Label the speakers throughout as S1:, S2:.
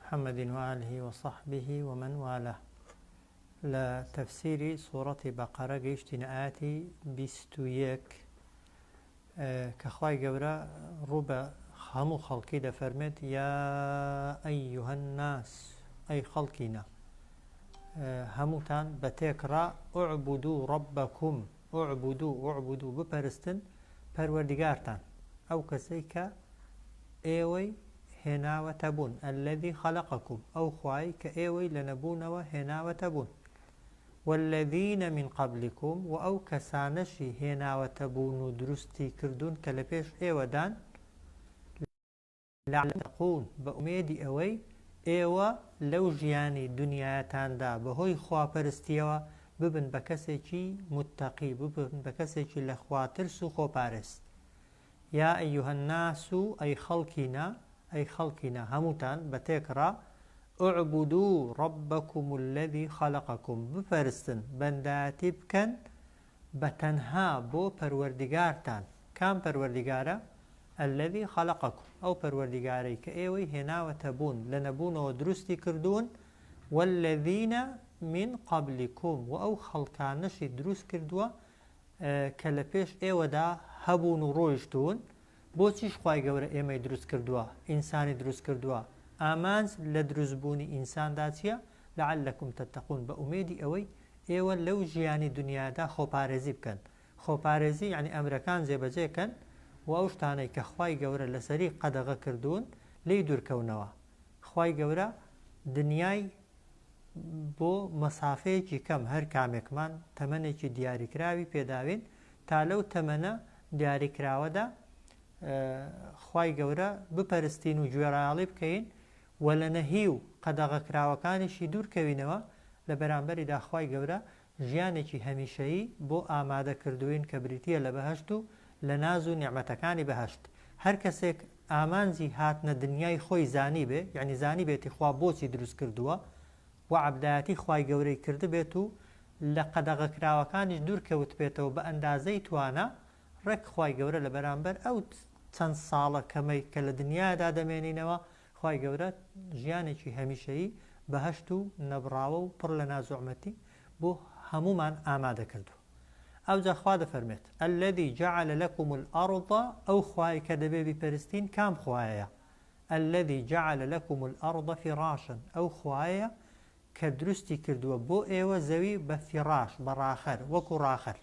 S1: محمد وآله وصحبه ومن والاه. لتفسير سورة بقرة قيشتنا آتي بستويك كخواي قورا ربا خامو خلقي دفرمت يا أيها الناس أي خلقنا هموتان بتكرا اعبدوا ربكم اعبدوا بپرستن پروردگارتان أو كسيك ايوي هنا وتبون الذي خلقكم أو خواي كأيوي لنبون وهنا وتبون والذين من قبلكم وأو كسانشي هنا وتبون درستي كردون كلبيش ايودان لعلقون بأميدي اوي ايوه لو جياني دنياتان دا بهوي خوا پرستيوا ببن بكسيكي متقي ببن بكسيكي لخوا ترسو خو پارست يا أيها الناس أي خلقنا هموتان بتكرا اعبدوا ربكم الذي خلقكم بفرستن بنداتي بكن بتنها بو پروردگارتان كام پروردگارا الذي خلقكم أو پروردگاري كأيوي هنا وتبون لنبون ودرستي كردون والذين من قبلكم وأو خلقانشي دروس كردوا كالبيش ايودا هبون رويشتون بۆچیش خوای گەورە ئێمەی دروست کردووە ئینسانی دروست کردووە ئامانج لە دروستبوونی ئینساندا چییە لعلكم تتقون بە ئومێدی ئەوەی ئێوە لەو ژیانی دنیادا خۆپارێزی بکەن خۆپارێزی یعنی ئەمرەکان جێبەجێکەن و ئەو شتانەی کە خوای گەورە لەسەری قەدەغە کردوون لی دوورکەونەوە خوای گەورە دنیای بۆ مەسافەیەکی کەم هەر کامێکمان تەمەنێکی دیاریکراوی پێداوین تا لەو تەمەنە دیاریکراوەدا خوای گەورە بپەرستین و گوێڕایاڵی بکەین و لە نەهی و قەدەغەکراوەکانیشی دوورکەوینەوە لە بەرامبەریدا خوای گەورە ژیانێکی هەمیشەیی بۆ ئامادەکردوین کە بریتیە لە بەهەشت و لە ناز و نیعمەتەکانی بەهەشت هەر کەسێک ئامانجی هاتنە دنیای خۆی زانی بێ یعنی زانی بێتی خوا بۆچی دروست کردووە و عەبدایەتی خوای گەورەی کرده بێت و لە قەدەغەکراوەکانیش دوورکەوت بێتەوە بە ئەندازەی توانە ڕێک خوای گەورە لە بەرامبەر ئەو چەند ساڵە کەمەی کە لە دنیادا دەمێنینەوە خوای گەورە ژیانێکی هەمیشەیی بەهەشت و نەبراوە و پڕ لە نازوعمەتی بۆ هەمومان ئامادە کردووە ئەوجا خوا دەفەرمێت الذي جعل لكم الأرض ئەو خوای کە دەبێ بیپەرستین کام خوایەیە الذي جعل لكم الأرض فراشا ئەو خوایە کە دروستی کردووە بۆ ئێوە زەوی بە فیراش بە ڕاخەر وەکو ڕاخەر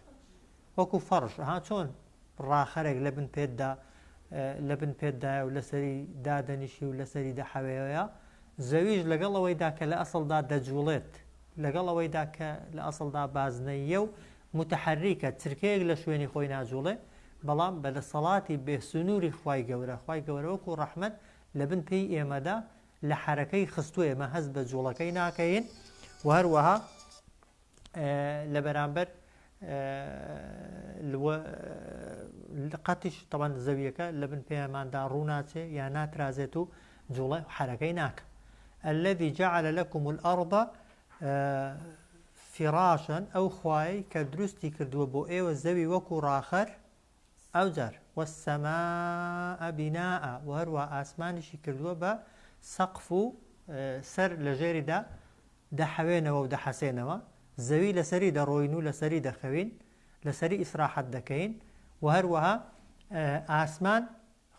S1: وەکو فەرش چۆن ڕاخەرێک لە بن پێدایە و لەسەری دادەنیشی و لەسەری دەحەوێەیە زەویش لەگەڵ ئەوەیدا کە لە ئەسڵدا دەجوڵێت لەگەڵ ئەوەیدا کە لە ئەسڵدا بازنەیە و متحەریکە چرکەیەک لە شوێنی خۆی ناجوڵێ بەڵام بە دەسەڵاتی بێسنووری خوای گەورە وەکو ڕەحمەت لە بن پێی ئێمەدا لە حرەکەی خستووە ئێمە هەست بە جوڵەکەی ناکەین و هەروەها لە بەرامبەر قەتیش طبعا زەویەکە لە بن پێماندا ڕووناچێ یا ناترازێت و جوڵە حرەکەی ناکە الذي جعل لكم الأرض فراشا ئەو خوای کە دروستی کردووە بۆ ئێوە زەوی وەکو ڕاخەر ئەوجار والسماء بناء و هەروە ئاسمانیشی کردووە بە سەقف و سەر لە ژێریدا دەحەوێنەوە و دەحەسێنەوە زەوی لەسەری دەڕۆین و لەسەری دەخەوین لەسەری ئیسراحەت دەکەین و هەروەها ئاسمان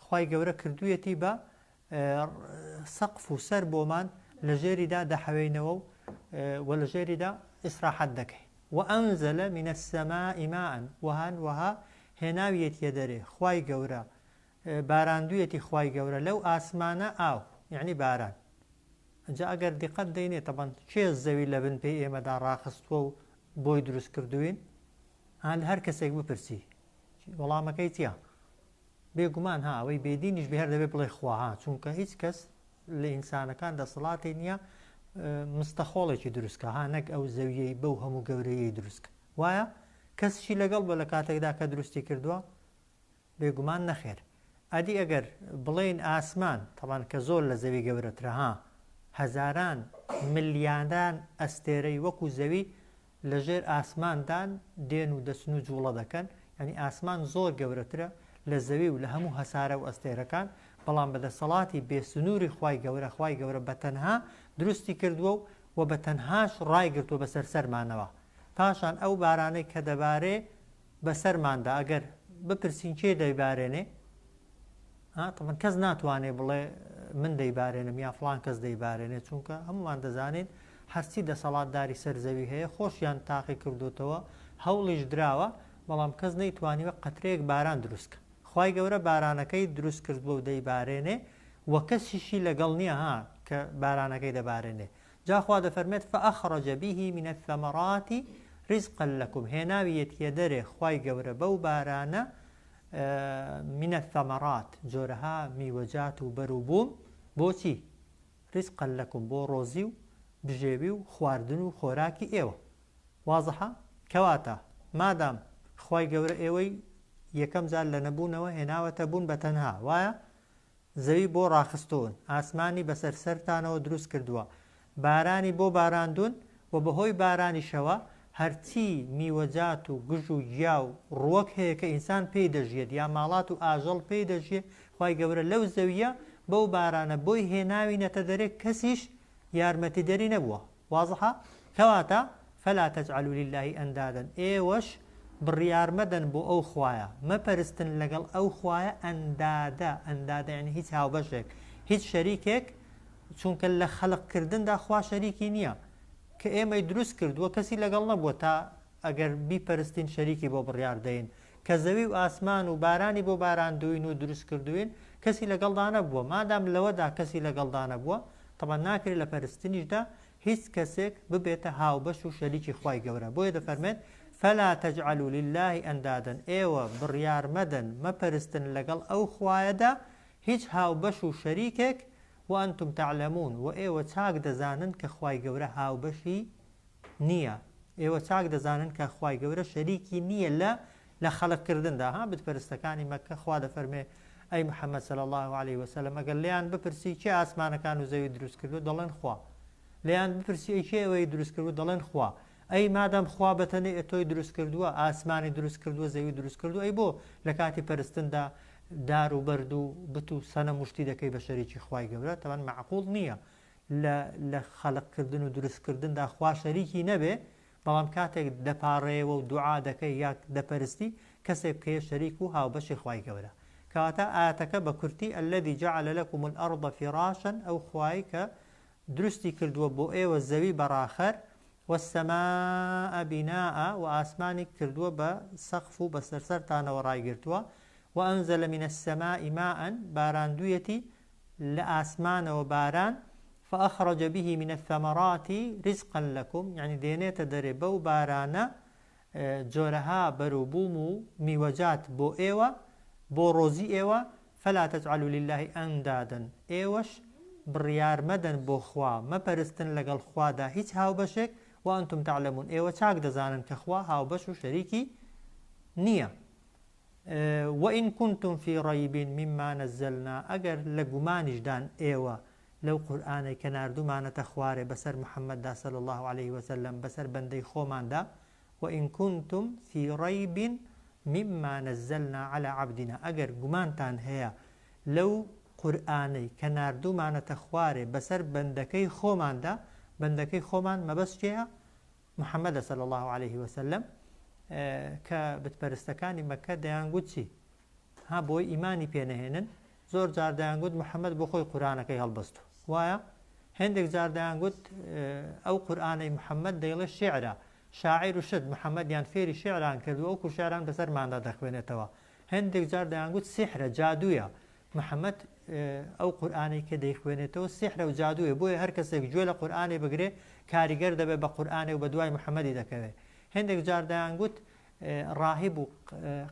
S1: خوای گەورە کردوویەتی بە سەقف و سەر بۆمان لە ژێریدا دەحەوێنەوە و لە ژێریدا ئیسراحەت دەکەین وأنزل من السماء ماء و هەروەها هێناویەتیە دەرێ خوای گەورە باراندوویەتی خوای گەورە لەو ئاسمانە ئاو یعنی باران جا ئەگەر دیقەت دەینێت تەبەن کێ زەوی لە بن پێی ئێمەدا ڕاخستووە و بۆی دروست کردوین هەر کەسێک بپرسی وەڵامەکەی چییە بێگومان ئەوەی بێدینیش بێهەر دەبێت بڵێ خوا چونکە هیچ کەس لە ئینسانەکان دەسەڵاتی نییە مستەخۆڵێکی دروستکە نەک ئەو زەویەی بەو هەموو گەورەیەی دروستکە وایە کەسشی لەگەڵ بە لە کاتێکدا کە دروستی کردووە بێگومان نەخێر ئەدی ئەگەر بڵێن ئاسمان تەبان کە زۆر لە زەوی گەورەترە هەزاران ملیاندان ئەستێرەی وەکو زەوی لەژێر ئاسماندان دێن و دەچن و جوڵە دەکەن یعنی ئاسمان زۆر گەورەترە لە زەوی و لە هەموو هەسارە و ئەستێرەکان بەڵام بەدەسەڵاتی بێسنووری خوای گەورە بەتەنها دروستی کردووە و بەتەنهاش ڕایگرتووە بەسەر سەرمانەوە. پاشان ئەو بارانەی کە دەبارێ بەسەرماندا ئەگەر بپرسین کێ دەیبارێنێ، من کەس ناتوانێت بڵێ من دەیبارێنم یا فڵان کەس دەیبارێنێت، چونکە هەمومان دەزانین هەرچی دەسەڵاتداری سەرزەوی هەیە خۆشیان تاقی کردوتەوە، هەوڵیش دراوە، بەڵام کەس نەیتوانیوە قەترەیەک باران دروستکە. خوای گەورە بارانەکەی دروست کردبووە و دەیبارێنێ وە کەسیشی لەگەڵ نییە کە بارانەکەی دەبارێنێ. جاخوا دەفەرمێت فأخرج به من الثمرات رزقا لكم، هێناویەتیە دەرێ خوای گەورە بەو بارانە من الثمرات جۆرەها میوەجات و بەروبووم بۆچی؟ رزقا لكم بۆ ڕۆزی و بژێوی و خواردن و خۆراکی ئێوە. وازەحە؟ کەواتە مادام خوای گەورە ئێوەی یەکەم جار لە نەبوونەوە هێناوەتە بوون بە تەنها، وایە زەوی بۆ ڕاخستون، ئاسمانی بەسەر سەرتانەوە دروست کردووە، بارانی بۆ باراندون و بەهۆی بارانیشەوە هەرچی میوەجات و گژ و گیا و ڕووەک هەیە کە ئینسان پێی دەژێت یا ماڵات و ئاژەڵ پێی دەژێت، خوای گەورە لەو زەویە بەو بارانە بۆی هێناوینەتە دەرێ کەسیش یارمەتیدەری نەبووە. وازەحە؟ کەواتە فەلا تەجعەلوا لله ئەندادا، ئێوەش بڕیارمەدەن بۆ ئەو خوایە، مەپەرستن لەگەڵ ئەو خوایە ئەندادا یعنی هیچ هاوبەشێک هیچ شەریکێک، چونکە لە خەڵقکردندا خوا شەریکی نییە کە ئێمەی دروست کردووە کەسی لەگەڵ نەبووە تا ئەگەر بیپەرستین شەریکی بۆ بڕیار دەین، کە زەوی و ئاسمان و بارانی بۆ باراندوین و دروست کردوین کەسی لەگەڵدا نەبووە. مادام لەوەدا کەسی لەگەڵدا نەبووە طبعا ناکرێت لە پەرستنیشدا هیچ کەسێک ببێتە هاوبەش و شەریکی خوای گەورە. بۆیە دەفەرمێت فلا تجعلوا لله ئەندادا، ئێوە بڕیار مەدەن مەپەرستن لەگەڵ ئەو خوایەدا هیچ هاوبەش و شەریکێک وأنتم تعلمون، و ئێوە چاک دەزانن کە خوای گەورە هاوبەشی نییە، ئێوە چاک دەزانن کە خوای گەورە شەریکی نییە لە خەڵقکردندا. بتپەرستەکانی مەکە خوا دەفەرمێ ئەی محەممەد صلی الله عليه وسلم ئەگەر لیان بپرسی کێ ئاسمانەکان و زەوی دروست کردو دەڵێن خوا، لیان بپرسی کێ ئەوەی دروست کردو دەڵێن خوا. ئەی مادام خوا بەتەنێ تۆی دروست کردووە، ئاسمانی دروست کردووە، زەوی دروست کردو، ئەی بۆ لە کاتی پەرستندا دار و بەرد و بت و سەنە مشتی دەکەی بە شەریکی خوای گەورە؟ تەمان معقوڵ نییە لە خەڵقکردن و دروستکردندا خوا شەریکی نەبێ، بەڵام کاتێک دەپاڕێەوە و دوعا دەکەی یا دەپەرستی کەسێک بکەیە شەریک و هاوبەشی خوای گەورە. کەواتە ئاەتەکە بە کورتی الذي جعل لكم الأرض فراشا، ئەو خوای کە دروستی کردووە بۆ ئێوە زەوی بەڕاخەر، والسماء بناء، و ئاسمانی کردووە بە سەقف و بە سەرسەرتانەوە ڕایگرتووە، وأنزل من السماء ماء، باراندویەتی لە ئاسمانەوە باران، فأخرج به من الثمرات رزقا لكم، يعني دێنێتە دەرێ بەو بارانە جۆرەها بەروبووم و میوەجات بۆ ئێوە بۆ ڕۆزی ئێوە. فلا تجعلوا لله ئەندادا، ئێوەش بڕیار مەدەن بۆ خوا، مەپەرستن لەگەڵ خوادا هیچ هاوبەشێک، وأنتم تعلمون، ئێوە چاک دەزانن کە خوا هاوبەش و شەریکی نییە. وإن كنتم في ريب مما نزلنا، ئەگەر لە گومانیشدان ئێوە لەو قورئانەی کە ناردومانەتە خوارێ بەسەر محەممەددا صلی الله عليه وسلم بەسەر بەندەی خۆماندا، وإن كنتم في ريب مما نزلنا على عبدنا، ئەگەر گومانتان هەیە لەو قورئانەی کە ناردومانەتە خوارێ بەسەر بەندەکەی خۆماندا، بەندەکەی خۆمان مەبەستێە محەممەدە صلی الله عليه وسلم، کە بتپەرستەکانی مەکە دەیانگوت چی؟ بۆی ئیمانی پێنەهێنن، زۆر جار دەیانگوت محەممەد بۆ خۆی قورئانەکەی هەڵبەستووە، وایە؟ هەندێک جار دەیانگوت ئەو قورئانەی محەممەد دەیڵێ شێعرە، شاعیر و شت محەممەدیان فێری شێعران کردووە وەکو شێعران بەسەرماندا دەخوێنێتەوە. هەندێک جار دەیانگوت سیحرە، جادوویە، محەممەد ئەو قورئانەی کە دەیخوێنێتەوە سیحرە و جادوویە، بۆیە هەر کەسێک گوێ لە قورئانێ بگرێ کاریگەر دەبێت بە قورئانێ و بە دوای محەممەدی دەکەوێت. هەندێک جار دەیانگوت ڕاهب و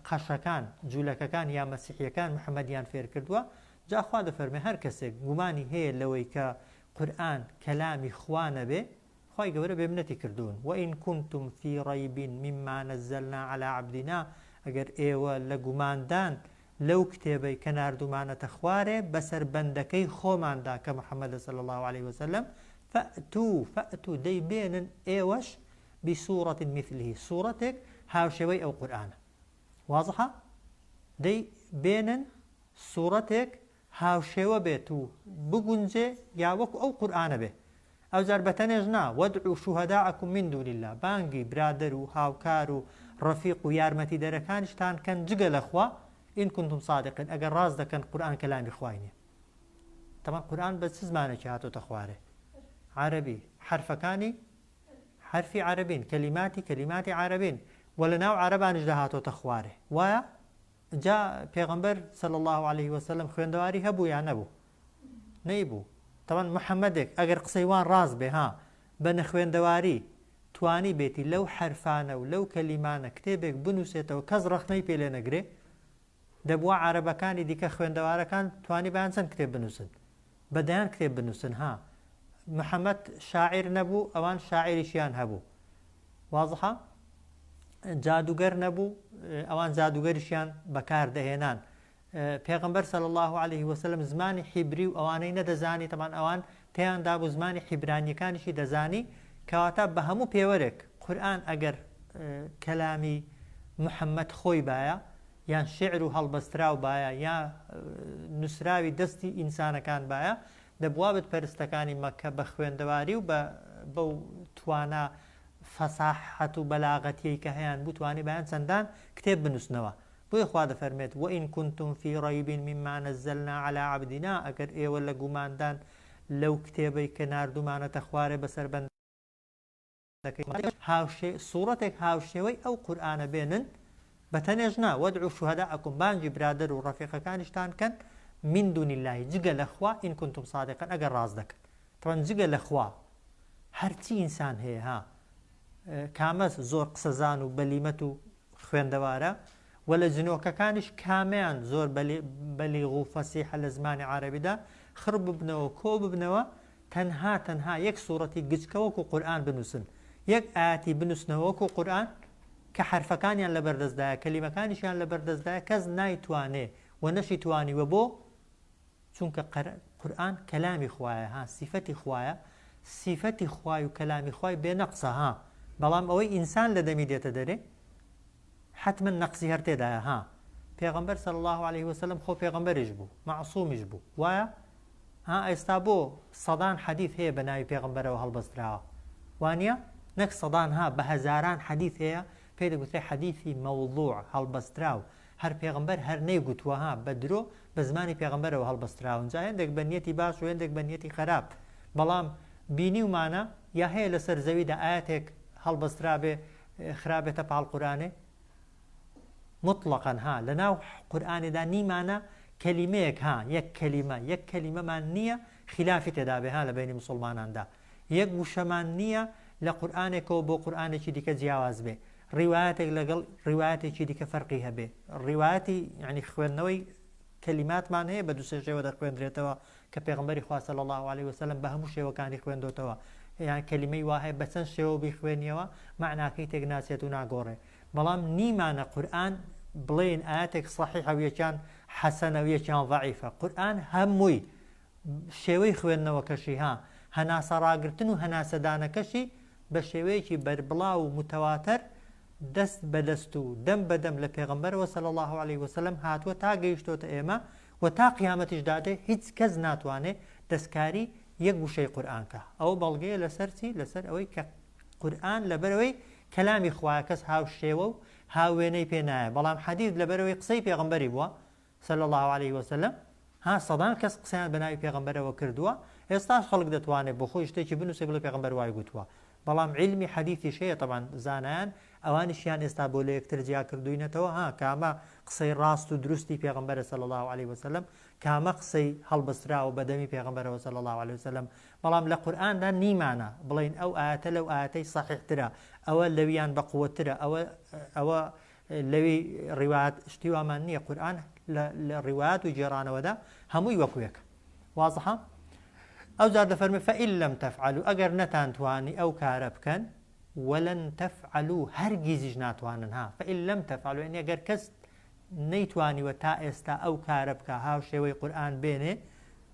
S1: قەشەکان جوولەکەکان یا مەسیحیەکان محەممەدیان فێر کردووە. جاخوا دەفەرمێ هەر کەسێک گومانی هەیە لەوەی کە قورئان کەلامی خوا نەبێ، خوای گەورە بێمنەتی کردوون. وإن كنتم في ريب مما نزلنا على عبدنا، ئەگەر ئێوە لە گوماندان لەو کتێبەی کە ناردومانەتە خوارێ بەسەر بەندەکەی خۆماندا کە محەممەدە صلی الله عليه وسلم، فأتوا دەی بێنن ئێوەش بسورة مثله، سوورەتێک هاوشێوەی ئەو قورئانە. وازەحە؟ دەی بێنن سوورەتێک هاوشێوە بێت و بگونجێ یا وەکو ئەو قورئانە بێ ئەو جار بەتەنێژ نا وەدعوا شوهەداءەکم من دون الله بانگی برادر و هاوکار و ڕەفیق و یارمەتی دەرەکانیشتان کەن جگە لەخوا ئین کنتم صادقین ئەگەر ڕاست دەکەن قورئان کەلامی خوای نییە تەمان قورئان بە چ زمانێکی هاتۆتە خوارێ عەرەبی حرفەکانی حرفی عەرەبین کەلیماتی عەرەبین و لە ناو عەرەبانیشدا هاتۆتە خوارێ وایە جا پێغەمبەر صلی الله عليه وسلم خوێندەواری هەبوو یا نەبوو نەیبوو طبعا محەممەدێک ئەگەر قسەی وان ڕاست بێ ها بە نەخوێندەواری توانی بێتی لەو حرفانە و لەو کەلیمانە کتێبێک بنووسێتەوە کەس ڕەخنەی پێ لێ نەگرێ دەبووە عەرەبەکانی دیکە خوێندەوارەکان توانی بەیان چەند کتێب بنووسن بەدەیان کتێب بنووسن ها محەممەد شاعیر نەبوو ئەوان شاعیریشیان هەبوو وازحە جادوگەر نەبوو ئەوان جادوگەریشیان بەکار دەهێنان پێغەمبەر صلی الله عليه وسلم زمانی حیبری و ئەوانەی نەدەزانی تەمان ئەوان تێیاندا بوو زمانی حیبرانیەکانیشی دەزانی کەواتە بە هەموو پێوەرێک قورئان ئەگەر کەلامی محەممەد خۆی بایە یان شعر و هەڵبەستراو بایە یا نووسراوی دەستی ئینسانەکان بایە دەبوا بتپەرستەکانی مەکە بە خوێندەواری و بەو توانە فەساحەت و بەلاغەتیەی کە هەیان بوو توانی بەیان چەندان کتێب بنووسنەوە بۆیە خوا دەفەرمێت وئین کنتم فی ڕەیب مما نەزەلنا عەلی عەبدینا ئەگەر ئێوە لە گوماندان لەو کتێبەی کە ناردومانەتە خوارێ بەسەر بەندەکەی سوورەتێک هاوشێوەی ئەو قورئانە بێنن بەتەنێژ نا وەدعوا شوهەداءەکم بانگی برادر و ڕەفیقەکانیشتان کەن من دون الله جگە لەخوا ئین کنتم صادقین ئەگەر ڕاست دەکەن طبعا جگە لەخوا هەرچی ئینسان هەیە ها کامەس زۆر قسەزان و بەلیمەت و خوێندەوارە و لە جنۆکەکانیش کامیان زۆر بەلیغ و فەسیحە لە زمانی عەرەبیدا خڕ ببنەوە کۆ ببنەوە تەنها یەک سوورەتی گچکە وەکو قورئان بنووسن یەک ئاەتی بنووسنەوە وەکو قورئان کە حرفەکانیان لە بەردەستدایە کەلیمەکانیشیان لە بەردەستدایە کەس نایتوانێ و نەشی توانیوە بۆ چونکە قورئان کەلامی خوایە ها سیفەتی خوایە سیفەتی خوای و کەلامی خوای بێنەقسە ها بەڵام ئەوەی ئینسان لە دەمی دێتە دەرێ حتما نەقسی هەر تێدایە ها پێغەمبەر صلی الله عليه وسلم خۆ پێغەمبەریش بوو معسوومیش بوو وایە ها ئێستا بۆ سەدان حەدیث هەیە بە ناوی پێغەمبەرەوە هەڵبەستراوە وانە نەک سەدان ها بە هەزاران حەدیث هەیە پێی دەگوترێ حەدیثی مەوضوع هەڵبەستراو هەر پێغەمبەر هەر نەیگوتووە ها بە درۆ بە زمانی پێغەمبەرەوە هەڵبەستراون جا هێندێک بە نیەتی باش و هێندێک بە نیەتی خراپ بەڵام بینیومانە یا هەیە لەسەر زەویدا ئاەتێک هەڵبەسترابێ خرابێتە پاڵ قورئانێ مطلقاً ها لەناو قورئانێدا نیمانە کەلیمەیەک ها یەک کەلیمەمان نییە خلافی تێدا بێ ها لە بینی مسلماناندا یەک وشەمان نییە لە قورئانێکەوە بۆ قورئانێکی دیکە جیاواز بێ ڕیوایەتێک لەگەڵ ڕیوایەتێکی دیکە فەرقی هەبێ ڕیوایەتی یعنی خوێندنەوەی کەلیماتمان هەیە بە دوو سێ شێوە دەخوێندرێتەوە کە پێغەمبەری خوا صلی الله عليه وسلم بە هەموو شێوەکانی خوێندۆتەوە یان کەلیمەی وا هەیە بە چەند شێوە بیخوێنیەوە معناکەی تێک ناچێت و ناگۆڕێ بەڵام نیمانە قورئان بڵێن ئاەتێک صحیحە و یەکیان حەسەنە و یەکیان ضەعیفە قورئان هەمووی شێوەی خوێندنەوەکەشی ها هەناسە ڕاگرتن و هەناسەدانەکەشی بە شێوەیەکی بەربڵاو و متەواتر دەست بەدەست و دەم بەدەم لە پێغەمبەرەوە صلی الله عليه وسلم هاتووە تا گەیشتۆتە ئێمە و تا قیامەتیش دادێ هیچ کەس ناتوانێت دەستکاری یەک وشەی قورئانکە ئەو بەڵگەیە لەسەر چی لەسەر ئەوەی کە قورئان لەبەرەوەی کەلامی خوایە کەس هاوشێوە و هاوێنەی پێ نایە بەڵام حەدیث لەبەرەوەی قسەی پێغەمبەری بووە صلی الله عليه وسلم ها سەدان کەس قسەیان بە ناوی پێغەمبەرەوە کردووە ئێستاش خەڵک دەتوانێت بۆ خۆی شتێکی بنووسێ بڵێ پێغەمبەر وای گوتووە بەڵام علمی حەدیثیش هەیە طبعا زانایان ئەوانیشیان ئێستا بۆ لە یەکتر جیا کردوینەتەوە ها کامە قسەی ڕاست و دروستی پێغەمبەرە صلی الله عليه وسلم کامە قسەی هەڵبەستراوە بەدەمی پێغەمبەرەوە صلی الله عليه وسلم بەڵام لە قورئاندا نیمانە بڵێن ئەو ئاەتە لەو ئاەتەی صحیحترە ئەوە لەویان بەقووەترە ئەوە لەوی ڕیوایەت شتی وامان نییە قورئان لە ڕیوایەت و جێڕانەوەدا هەمووی وەکوێک وازحە ئەو جار دەفەرمێ فەئین لەم تەفعەلوا ئەگەر نەتانتوانی ئەو کارە بکەن وەلەن تەفعەلوا هەرگیزیش ناتوانن ها فەئین لەم تەفعەلوا یعنی ئەگەر کەس نەیتوانیوە تا ئێستا ئەو کارە بکە هاوشێوەی قورئان بێنێ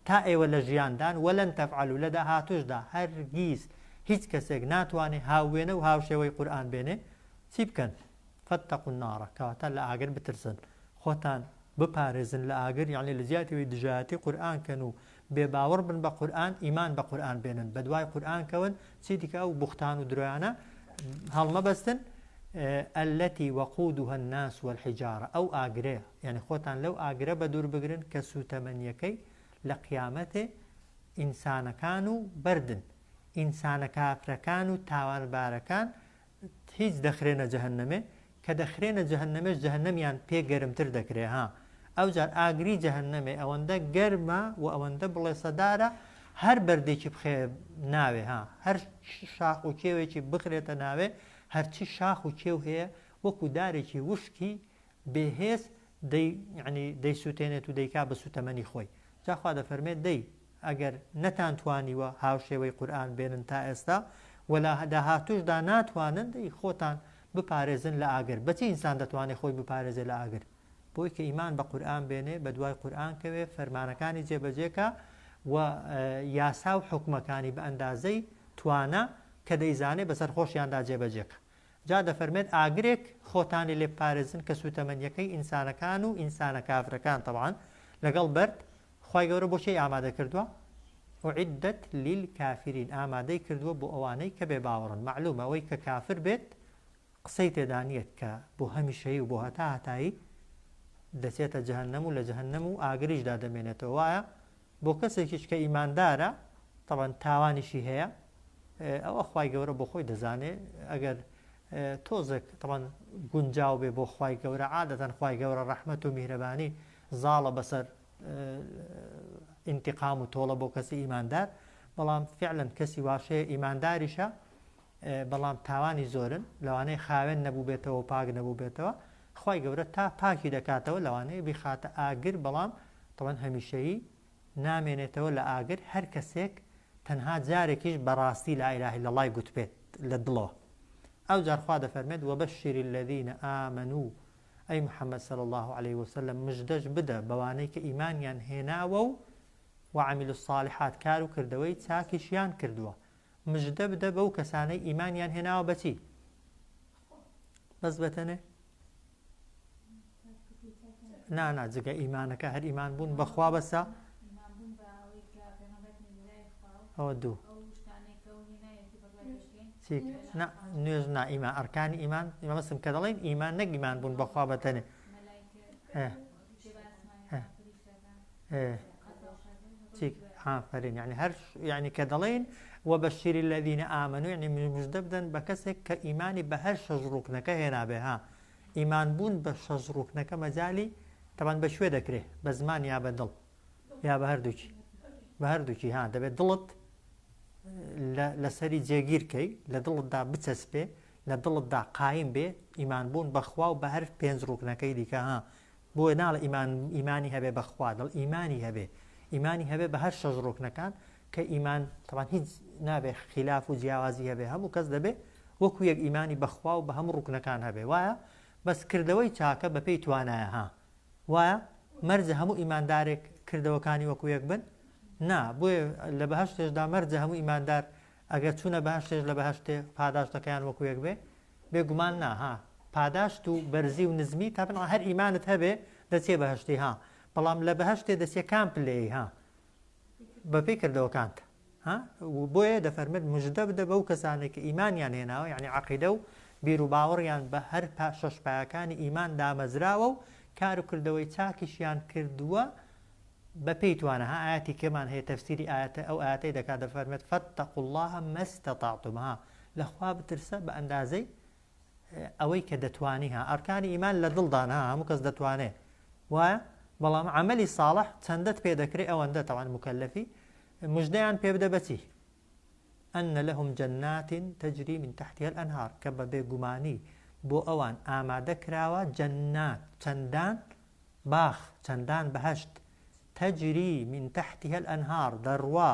S1: تا ئێوە لە ژیاندان وەلەن تەفعەلوا لە داهاتووشدا هەرگیز هیچ کەسێک ناتوانێت هاوێنە و هاوشێوەی قورئان بێنێ چی بکەن فاتقوا النار کەواتە لە ئاگر بترسن خۆتان بپارێزن لە ئاگر یعنی لە زیاتیەوەی دژایەتی قورئانکەن و بێباوەڕ بن بە قورئان ئیمان بە قورئان بێنن بە دوای قورئانکەون چی دیکە و بوختان و درۆیانە هەڵمەبەستن التي وقودها الناس والحجارة ئەو ئاگرەیە یعنی خۆتان لەو ئاگرە بە دوور بگرن کە سوتەمەنیەکەی لە قیامەتێ ئینسانەکان و بەردن ئینسانە کافرەکان و تاوانبارەکان هیچ دەخرێنە جەهەنەمێ کە دەخرێنە جەهەنەمێش جەهەنەمیان پێ گەرمتر دەکرێ ها ئەو جار ئاگری جەهەنەمێ ئەوەندە گەرمە و ئەوەندە بڵێ سەدارە هەر بەردێکی بخێ ناوێ ها هەر شاخ و کێوێکی بخرێتە ناوێ هەرچی شاخ و کێو هەیە وەکو دارێکی وشکی بێهێز دەیسووتێنێت و دەیکا بە سوتەمەنی خۆی جاخوا دەفەرمێت دەی ئەگەر نەتانتوانیوە هاوشێوەی قورئان بێنن تا ئێستا وەلا داهاتوشدا ناتوانن دەی خۆتان بپارێزن لە ئاگر بەچی ئینسان دەتوانێت خۆی بپارێزێت لە ئاگر بۆی کە ئیمان بە قورئان بێنێ بە دوای قورئان کەوێ فەرمانەکانی جێبەجێکە و یاسا و حکومەکانی بە ئەندازەی توانە کە دەیزانێ بەسەر خۆشیاندا جێبەجێکە جا دەفەرمێت ئاگرێک خۆتانی لێ پارێزن کە سوتەمەنیەکەی ئینسانەکان و ئینسانە کافرەکان تەبعاً لەگەڵ بەرد خوای گەورە بۆچی ئامادە کردووە وعدت للكافرین ئامادەی کردووە بۆ ئەوانەی کە بێ باوەڕن معلومە ئەوەی کە کافر بێت قسەی تێدا نیە کە بۆ هەمیشەیی و بۆ هەتا هەتایی دەچێتە جەهەنەم و لە جەهەنەم و ئاگریشدا دەمێنێتەوە وایە بۆ کەسێکیش کە ئیماندارە تەبەن تاوانیشی هەیە ئەوە خوای گەورە بۆ خۆی دەزانێ ئەگەر تۆزێک تەبەن گونجاو بێ بۆ خوای گەورە عادەتەن خوای گەورە ڕەحمەت و میهرەبانی زاڵە بەسەر انتقام و تۆڵە بۆ کەسی ئیماندار بەڵام فعلەن کەسی واشەیە ئیمانداریشە بەڵام تاوانی زۆرن لەوانەیە خاوێن نەبوو بێتەوە و پاک نەبوو بێتەوە خوای گەورە تا پاکی دەکاتەوە لەوانەیە بیخاتە ئاگر بەڵام تەبەن هەمیشەیی نامێنێتەوە لە ئاگر هەر کەسێک تەنها جارێکیش بەڕاستی لا ئیلاهە ئیلەڵڵای گوت بێت لە دڵەوە ئەو جار خوا دەفەرمێت وەبەشر الذین ئامنوا ئەی محەممەد صلی الله عليه وسلم مژدەش بدە بەوانەی کە ئیمانیان هێناوە و وعملوا الصالحات کار و کردەوەی چاکیشیان کردووە مژدە بدە بەو کەسانەی ئیمانیان هێناوە بەچی بەس بەتەنێ نا جگە ئیمانەکە هەر ئیمان بوون بەخوا بەسە ئەوە دوو نوێژ نا ئیمان ئەرکانی ئیمان مەسم کە دەڵێن ئیمان نەک ئیمان بوون بەخوا بەتەنێ ئافرین یعنی هەر یعنی کە دەڵێن وەبەشر الذین ئامنوا یعنی مژدە بدەن بە کەسێک کە ئیمانی بە هەر شەش ڕوکنەکە هێنابێ ها ئیمان بوون بە شەش ڕوکنەکە مەجالی تەبەن بە شوێ دەکرێ بە زمان یا بە دڵ یا بە هەردووکی ها دەبێت دڵت لەسەری جێگیرکەی لە دڵتدا بچەسپێ لە دڵتدا قایم بێ ئیمان بوون بەخوا و بە هەر پێنج ڕوکنەکەی دیکە ها بۆیە ناڵە ئیمانی هەبێ بەخوا دڵ ئیمانی هەبێ بە هەر شەش ڕوکنەکان کە ئیمان تەبەن هیچ نابێ خلاف و جیاوازی هەبێ هەموو کەس دەبێ وەکو یەک ئیمانی بەخوا و بە هەموو ڕوکنەکان هەبێ وایە بەس کردەوەی چاکە بە پێی توانایە ها وایە مەرجە هەموو ئیماندارێک کردەوەکانی وەکو یەک بن نا بۆیە لە بەهەشتێشدا مەرجە هەموو ئیماندار ئەگەر چوونە بەهەشتێش لە بەهەشتێ پاداشتەکەیان وەکو یەک بێ بێگومان نا ها پاداشت و بەرزی و نزمی تا بنەوە هەر ئیمانت هەبێ دەچێ بەهەشتی ها بەڵام لە بەهەشتێ دەچێ کام پلەی ها بەپێی کردەوەکانت ها بۆیە دەفەرمێت مژدە بدە بەو کەسانێک کە ئیمانیان هێناوە یعنی عەقیدە و بیر و باوەڕیان بە هەر شەش پایەکانی ئیمان دامەزراوە و کار و کردەوەی چاکیشیان کردووە بە پێی توانە ها ئاەتی کەمان هەیە تەفسیری ئاەتە ئەو ئاەتەی دەکات دەفەرمێت فاتقوا الله ما استطعتم ها لەخوا بترسە بە ئەندازەی ئەوەی کە دەتوانی ها ئەرکانی ئیمان لە دڵدان ها هەموو کەس دەتوانێت وایە بەڵام عملی ساڵح چەندەت پێ دەکرێت ئەوەندە تەوان مکەلەفی مژدەیان پێ بدە بەچی ئەن لەهم جەنات تەجری من تحتها الأنهار کە بە بێگومانی بۆ ئەوان ئامادە کراوە جەنات چەندان باخ چەندان بەهەشت تەجری من تحتها الأنهار دەڕوا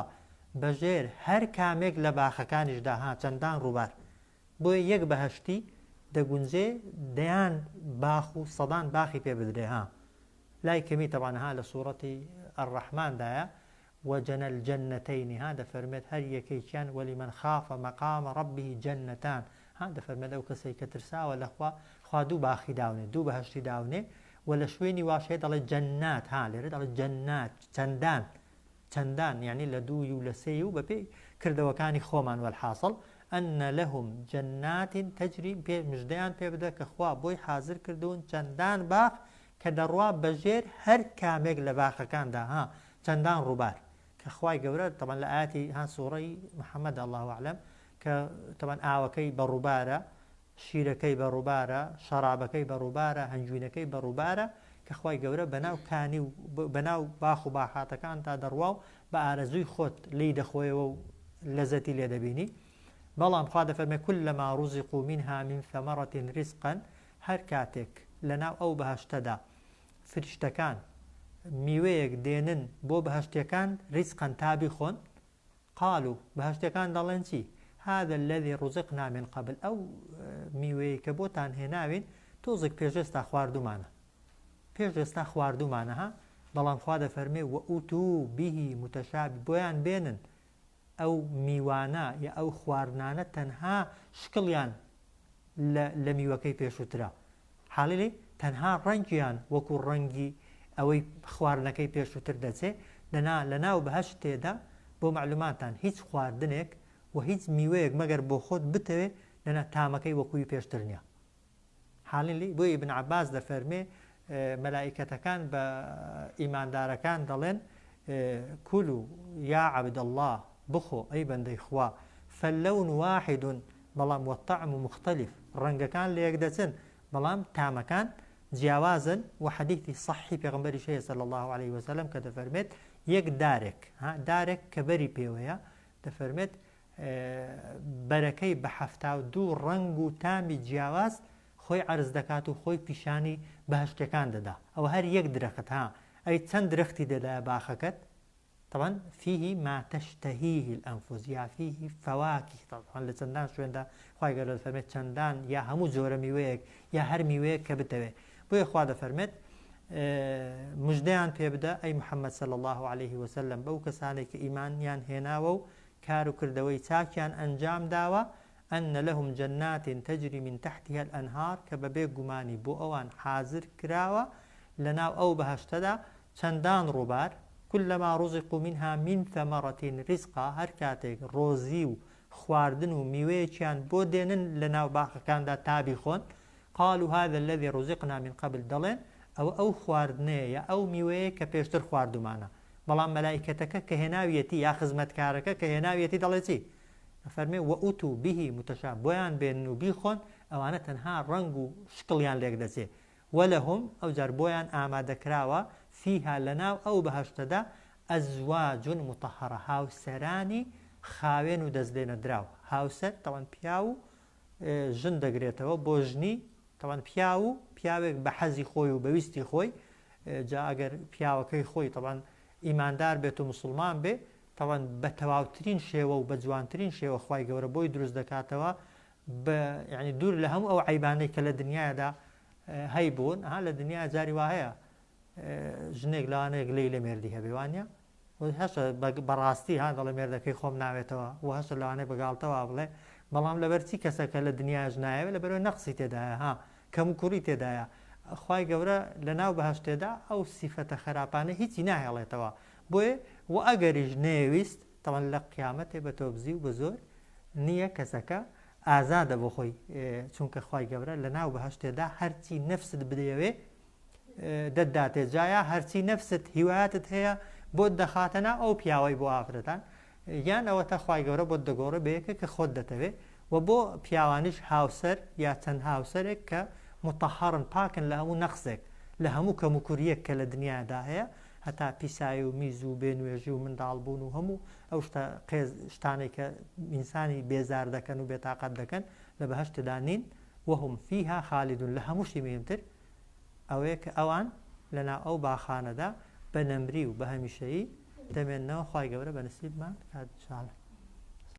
S1: بەژێر هەر کامێک لە باخەکانیشدا ها چەندان ڕووبار بۆیە یەک بەهەشتی دەگونجێ دەیان باخ و سەدان باخی پێ بدرێ ها لای کەمی تەبانەها لە سوورەتی ئەڕەحماندایە وجنى الجنتين هذا فرمت هر يكيشان ولمن خاف مقام ربه جنتان هذا فرمت او كسي كترسا ولا خوا دو باخي داونه دو بهشتي داونه و لە شوێنی واشەیە دەڵێ جەنات ها لێرە دەڵێ جەنات چەندان یعنی لە دووی و لە سێی و بەپێی کردەوەکانی خۆمان وەلحاصڵ ئەنە لەهم جەناتین تەجری پێ مژدەیان پێ بدە کە خوا بۆی حازر کردوون چەندان باخ کە دەڕوا بەژێر هەر کامێک لە باخەکاندا ها چەندان ڕووبار کە خوای گەورە تەمان لە ئاەتی ها سوڕەی محەممەد الله ئەعلەم کە تەمان ئاوەکەی بەڕووبارە شیرەکەی بەڕووبارە شەرابەکەی بەڕووبارە هەنجوینەکەی بەڕووبارە کە خوای گەورە بەناو کانی و بەناو باخ و باخاتەکان تا دەڕوا و بە ئارەزووی خۆت لی دەخۆیەوە و لەزەتی لێ دەبینی بەڵام خوا دەفەرمێ كلما رزقوا منها من ثمرة رزقا هەر کاتێک لەناو ئەو بەهەشتەدا فریشتەکان میوەیەک دێنن بۆ بەهەشتەکان ریزقا تابی خۆن قالوا بەهەشتەکان دەڵێن چی هذا الذي رزقنا من قبل ئەو میوەیە کە بۆتان هێناوین تۆزێک پێشێستا خواردومانە ها بەڵام خوا دەفەرمێ وأوتوا به متشابه بۆیان بێنن ئەو میوانە یا ئەو خواردنانە تەنها شکڵیان لە میوەکەی پێشووترا حاڵی تەنها ڕەنگیان وەکو ڕەنگی ئەوەی خواردنەکەی پێشووتر دەچێ لە ناو بەهەشت تێدا بۆ معلوماتان هیچ خواردنێک و هیچ میوەیەک مەگەر بۆ خۆت بتەوێ لەنا تامەکەی وەکوی پێشتر نییە حاڵی بۆ ئیبن عەباس دەفەرمێ مەلائیکەتەکان بە ئیماندارەکان دەڵێن کولوا یا عەبد الله بخۆ ئەی بەندەی خوا فاللون واحد بەڵام والطعم مختلف ڕەنگەکان لە یەک دەچن بەڵام تامەکان جیاوازن و حەدیثی صحی پێغەمبەریش هەیە صلی الله عليه وسلم کە دەفەرمێت یەک دارێک کە بەری پێوەیە دەفەرمێت بەرەکەی بە 72 ڕەنگ و تامی جیاواز خۆی عەرز دەکات و خۆی پیشانی بەهەشتەکان دەدا ئەوە هەر یەک درەخت ها ئەی چەند درەختی دەدایە باخەکەت طبعا فيه ما تشتهيه الأنفس یا فيه فواكه طبعا لە چەندان شوێندا خوای گەورە دەفەرمێت چەندان یا هەموو جۆرە میوەیەک یا هەر میوەیەک کە بتەوێ بۆیە خوا دەفەرمێت مژدەیان پێ بدە ئەی محەممەد صلی الله عليه وسلم بەو کەسانێک کە ئیمانیان هێناوە و کار و کردەوەی چاکیان ئەنجام داوە ئەنە لەهم جەنات تەجری من تحتها الأنهار کە بەبێ گومانی بۆ ئەوان حازر کراوە لەناو ئەو بەهەشتەدا چەندان ڕووبار كلما رزقوا منها من ثمرة رزقا هەر کاتێک ڕۆزی و خواردن و میوەیەکیان بۆ دێنن لە ناو باخەکاندا تابی خۆن قالوا هذا الذي رزقنا من قبل دەڵێن ئەو خواردنەیە یا ئەو میوەیە کە پێشتر خواردومانە بەڵام مەلائیکەتەکە کە هێناویەتی یا خزمەتکارەکە کە هێناویەتی دەڵێ چی فەرمێ وأوتوا به متشابه بۆیان بێنن و بیخۆن ئەوانە تەنها ڕەنگ و شکڵیان لێک دەچێ وەلەهم ئەو جار بۆیان ئامادەکراوە فيها لەناو ئەو بەهەشتەدا ئەزواج مطهرە هاوسەرانی خاوێن و دەستێنە دراو هاوسەر تەوان پیا و ژن دەگرێتەوە بۆ ژنی تەوان پیاوێک بە حەزی خۆی و بەویستی خۆی جا ئەگەر پیاوەکەی خۆی تەوان ئیماندار بێت و مسلمان بێ تەوان بە تەواوترین شێوە و بە جوانترین شێوە خوای گەورە بۆی دروست دەکاتەوە یعنی دوور لە هەموو ئەو عیبانەی کە لە دنیادا هەیبوون لە دنیا جاری وا هەیە ژنێک لەوانەیەک لی لە مێردی هەبێ وانە هەشە بەڕاستی دەڵێ مێردەکەی خۆم ناوێتەوە و هەشە لەوانەیە بەگاڵتەوە بڵێ بەڵام لەبەرچی کەسەکە لە دنیا ژنایەوە لەبەرەوەی نەقسی تێدایە کەم و کوڕی تێدایە خوای گەورە لە ناو بەهەشتێدا ئەو سیفەتە خراپانە هیچی ناهێڵێتەوە بۆیە و ئەگەریش نێویست تەوان لە قیامەتێ بە تۆبزی و بە زۆر نییە کەسەکە ئازادە بۆ خۆی چونکە خوای گەورە لە ناو بەهەشتێدا هەرچی نەفست بدەیەوێ دەداتێ جایە هەرچی نەفست هیوایەتت هەیە بۆت دەخاتەنا ئەو پیاوەی بۆ ئافرەتان یان ئەوە تا خوای گەورە بۆت دەگۆڕە بەیەکە کە خۆت دەتەوێ و بۆ پیاوانیش هاوسەر یا چەند هاوسەرێک کە متەحەڕن پاکن لە هەموو نەقسێک لە هەموو کەم و کوریەک کە لە دنیادا هەیە هەتا پیسایی و میز و بێنوێژی و منداڵبوون و هەموو ئەو شتانێک کە ئینسانی بێزار دەکەن و بێتاقەت دەکەن لە بەهەشتدا نین وهم فيها خالدون لە هەمووشی مهمتر ئەوەیە کە ئەوان لەناو ئەو باخانەدا بە نەمری و بە هەمیشەیی دەمێننەوە خوای گەورە بە نسیبمان کات شاڵە